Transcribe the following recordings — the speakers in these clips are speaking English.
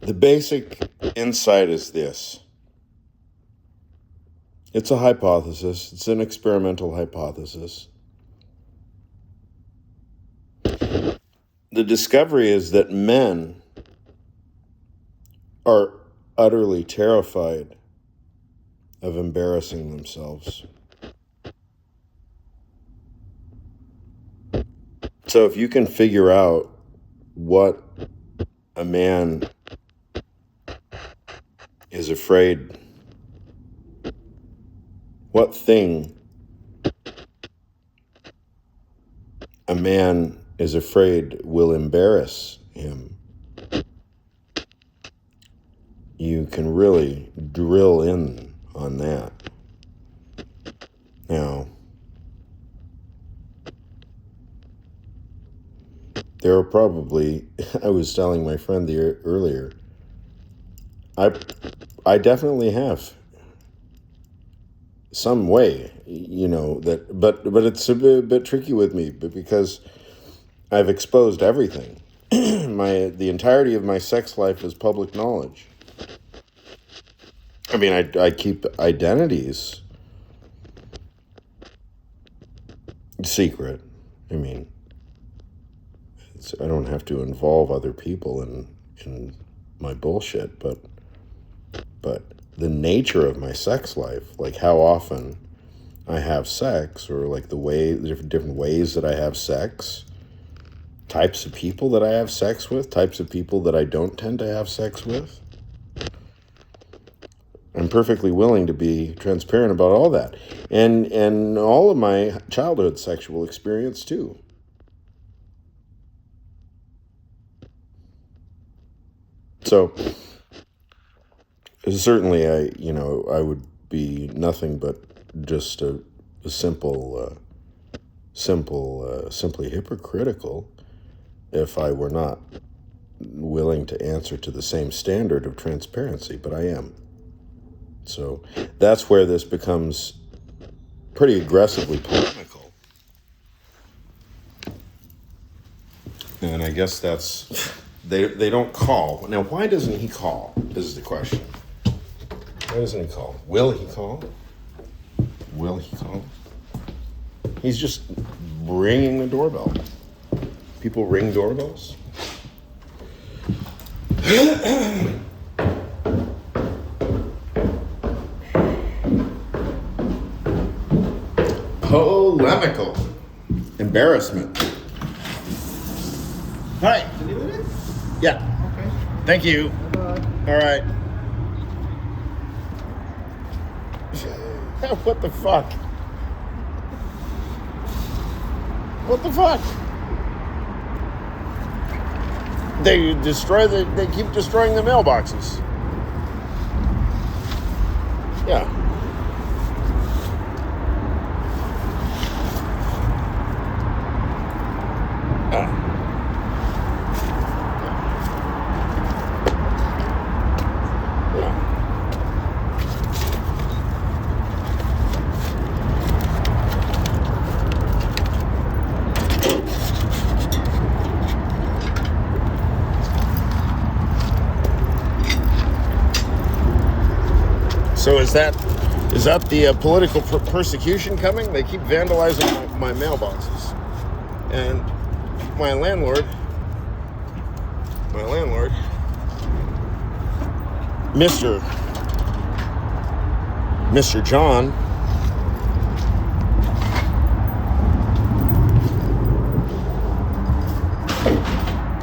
The basic insight is this. It's a hypothesis. It's an experimental hypothesis. The discovery is that men are utterly terrified of embarrassing themselves. So if you can figure out what a man is afraid, what thing a man is afraid will embarrass him, you can really drill in on that. Now, there are probably, I was telling my friend earlier, I definitely have some way, that, but it's a bit tricky with me, but because I've exposed everything. The entirety of my sex life is public knowledge. I mean, I keep identities secret. I mean, I don't have to involve other people in my bullshit, but the nature of my sex life, like how often I have sex, or like the different ways that I have sex, types of people that I have sex with, types of people that I don't tend to have sex with. I'm perfectly willing to be transparent about all that. And all of my childhood sexual experience too. So certainly I would be nothing but just a simply hypocritical if I were not willing to answer to the same standard of transparency, but I am. So that's where this becomes pretty aggressively polemical. And I guess that's, they don't call. Now, why doesn't he call, is the question. Why doesn't he call? Will he call? Will he call? He's just ringing the doorbell. People ring doorbells. Polemical. Embarrassment. Hi. Can you leave it? Yeah. Okay. Thank you. Bye-bye. All right. What the fuck? What the fuck? They keep destroying the mailboxes. Yeah. So is that the political persecution coming? They keep vandalizing my mailboxes, and my landlord, Mr. John,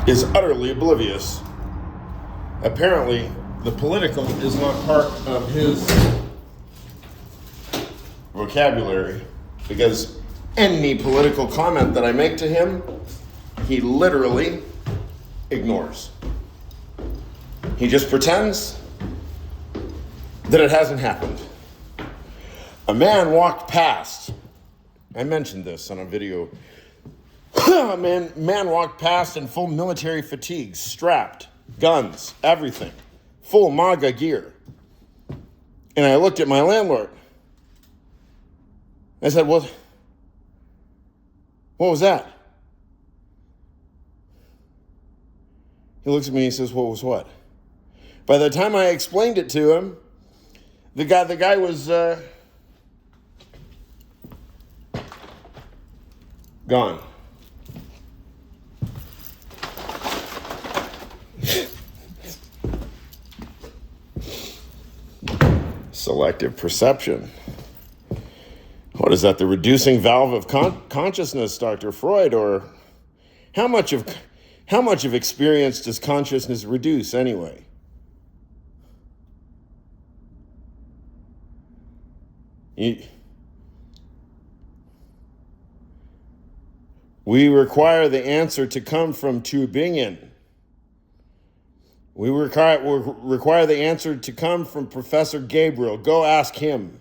is utterly oblivious. Apparently, the political is not part of his vocabulary, because any political comment that I make to him, he literally ignores. He just pretends that it hasn't happened. A man walked past. I mentioned this on a video. A man walked past in full military fatigues, strapped, guns, everything, full MAGA gear. And I looked at my landlord. I said, what was that? He looks at me and he says, what was what? By the time I explained it to him, the guy was gone. Selective perception. What is that? The reducing valve of consciousness, Dr. Freud? Or how much of experience does consciousness reduce anyway? We require the answer to come from Tübingen. We require the answer to come from Professor Gabriel. Go ask him.